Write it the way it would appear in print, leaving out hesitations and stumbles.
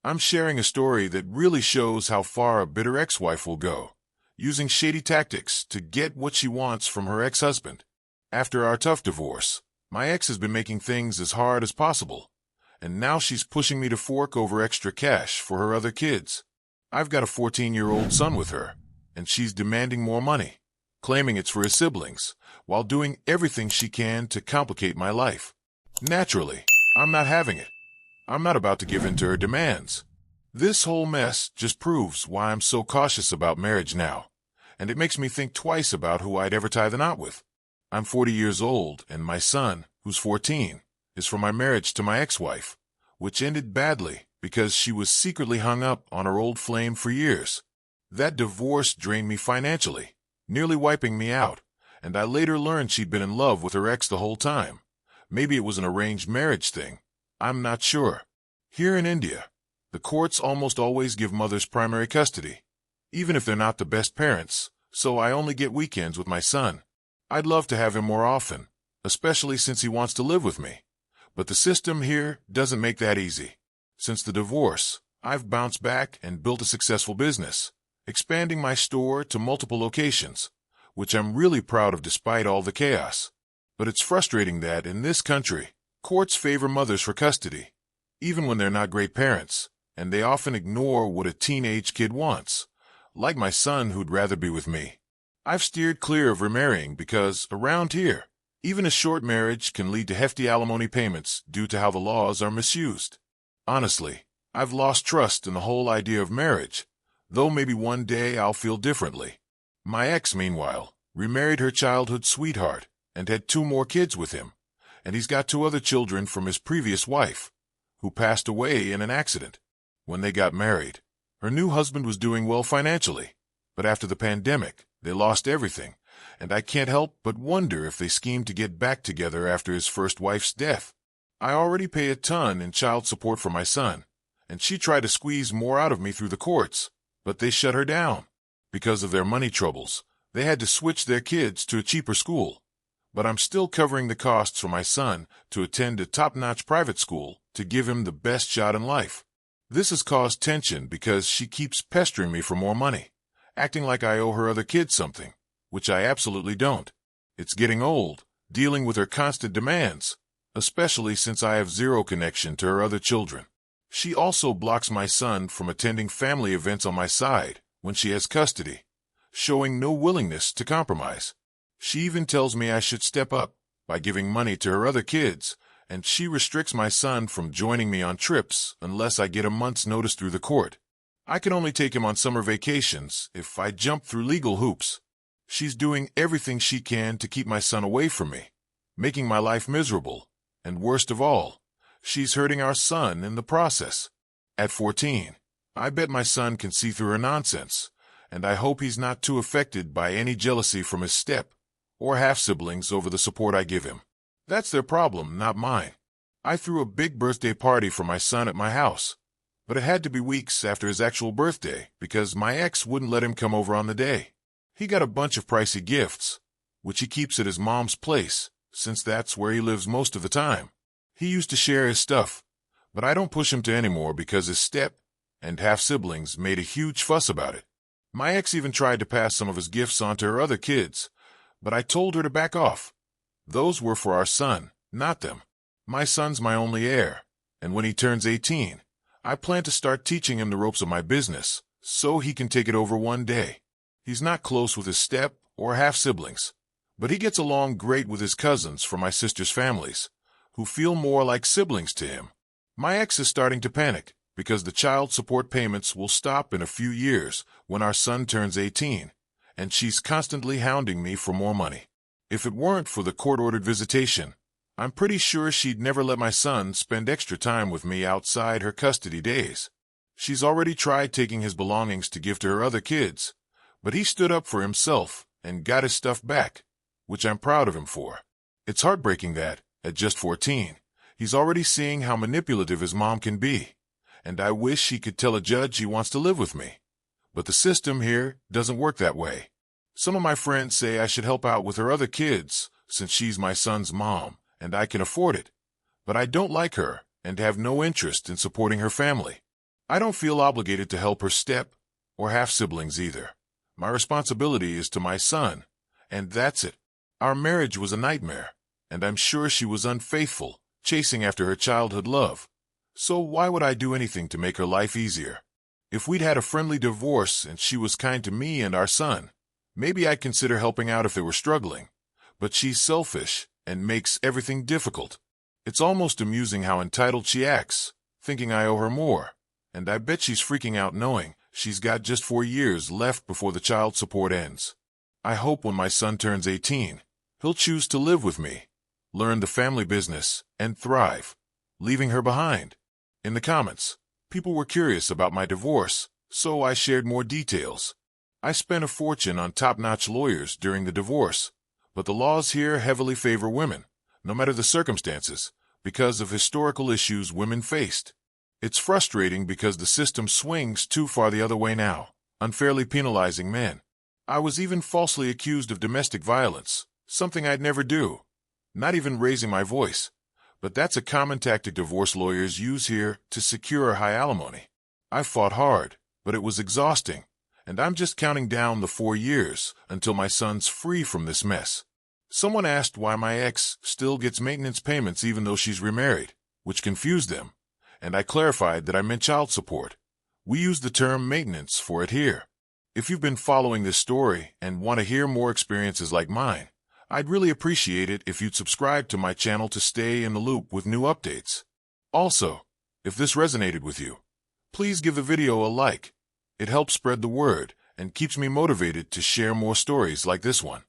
I'm sharing a story that really shows how far a bitter ex-wife will go, using shady tactics to get what she wants from her ex-husband. After our tough divorce, my ex has been making things as hard as possible, and now she's pushing me to fork over extra cash for her other kids. I've got a 14-year-old son with her, and she's demanding more money, claiming it's for his siblings, while doing everything she can to complicate my life. Naturally, I'm not having it. I'm not about to give in to her demands. This whole mess just proves why I'm so cautious about marriage now, and it makes me think twice about who I'd ever tie the knot with. I'm 40 years old, and my son, who's 14, is from my marriage to my ex-wife, which ended badly because she was secretly hung up on her old flame for years. That divorce drained me financially, nearly wiping me out, and I later learned she'd been in love with her ex the whole time. Maybe it was an arranged marriage thing. I'm not sure. Here in India, the courts almost always give mothers primary custody, even if they're not the best parents, so I only get weekends with my son. I'd love to have him more often, especially since he wants to live with me. But the system here doesn't make that easy. Since the divorce, I've bounced back and built a successful business, expanding my store to multiple locations, which I'm really proud of despite all the chaos. But it's frustrating that, in this country, courts favor mothers for custody, even when they're not great parents, and they often ignore what a teenage kid wants, like my son who'd rather be with me. I've steered clear of remarrying because, around here, even a short marriage can lead to hefty alimony payments due to how the laws are misused. Honestly, I've lost trust in the whole idea of marriage, though maybe one day I'll feel differently. My ex, meanwhile, remarried her childhood sweetheart and had 2 more kids with him, and he's got 2 other children from his previous wife, who passed away in an accident. When they got married, her new husband was doing well financially, but after the pandemic, they lost everything, and I can't help but wonder if they schemed to get back together after his first wife's death. I already pay a ton in child support for my son, and she tried to squeeze more out of me through the courts, but they shut her down. Because of their money troubles, they had to switch their kids to a cheaper school. But I'm still covering the costs for my son to attend a top-notch private school to give him the best shot in life. This has caused tension because she keeps pestering me for more money, acting like I owe her other kids something, which I absolutely don't. It's getting old, dealing with her constant demands, especially since I have zero connection to her other children. She also blocks my son from attending family events on my side when she has custody, showing no willingness to compromise. She even tells me I should step up by giving money to her other kids, and she restricts my son from joining me on trips unless I get a month's notice through the court. I can only take him on summer vacations if I jump through legal hoops. She's doing everything she can to keep my son away from me, making my life miserable, and worst of all, she's hurting our son in the process. At 14, I bet my son can see through her nonsense, and I hope he's not too affected by any jealousy from his step or half-siblings over the support I give him. That's their problem, not mine. I threw a big birthday party for my son at my house, but it had to be weeks after his actual birthday because my ex wouldn't let him come over on the day. He got a bunch of pricey gifts, which he keeps at his mom's place, since that's where he lives most of the time. He used to share his stuff, but I don't push him to anymore because his step and half-siblings made a huge fuss about it. My ex even tried to pass some of his gifts on to her other kids, but I told her to back off. Those were for our son, not them. My son's my only heir, and when he turns 18, I plan to start teaching him the ropes of my business so he can take it over one day. He's not close with his step or half-siblings, but he gets along great with his cousins from my sister's families, who feel more like siblings to him. My ex is starting to panic because the child support payments will stop in a few years when our son turns 18, and she's constantly hounding me for more money. If it weren't for the court-ordered visitation, I'm pretty sure she'd never let my son spend extra time with me outside her custody days. She's already tried taking his belongings to give to her other kids, but he stood up for himself and got his stuff back, which I'm proud of him for. It's heartbreaking that, at just 14, he's already seeing how manipulative his mom can be, and I wish he could tell a judge he wants to live with me. But the system here doesn't work that way. Some of my friends say I should help out with her other kids since she's my son's mom and I can afford it, but I don't like her and have no interest in supporting her family. I don't feel obligated to help her step or half-siblings either. My responsibility is to my son, and that's it. Our marriage was a nightmare, and I'm sure she was unfaithful, chasing after her childhood love. So why would I do anything to make her life easier? If we'd had a friendly divorce and she was kind to me and our son, maybe I'd consider helping out if they were struggling. But she's selfish and makes everything difficult. It's almost amusing how entitled she acts, thinking I owe her more. And I bet she's freaking out knowing she's got just 4 years left before the child support ends. I hope when my son turns 18, he'll choose to live with me, learn the family business, and thrive, leaving her behind. In the comments, people were curious about my divorce, so I shared more details. I spent a fortune on top-notch lawyers during the divorce, but the laws here heavily favor women, no matter the circumstances, because of historical issues women faced. It's frustrating because the system swings too far the other way now, unfairly penalizing men. I was even falsely accused of domestic violence, something I'd never do, not even raising my voice. But that's a common tactic divorce lawyers use here to secure high alimony. I fought hard, but it was exhausting, and I'm just counting down the 4 years until my son's free from this mess. Someone asked why my ex still gets maintenance payments even though she's remarried, which confused them, and I clarified that I meant child support. We use the term maintenance for it here. If you've been following this story and want to hear more experiences like mine, I'd really appreciate it if you'd subscribe to my channel to stay in the loop with new updates. Also, if this resonated with you, please give the video a like. It helps spread the word and keeps me motivated to share more stories like this one.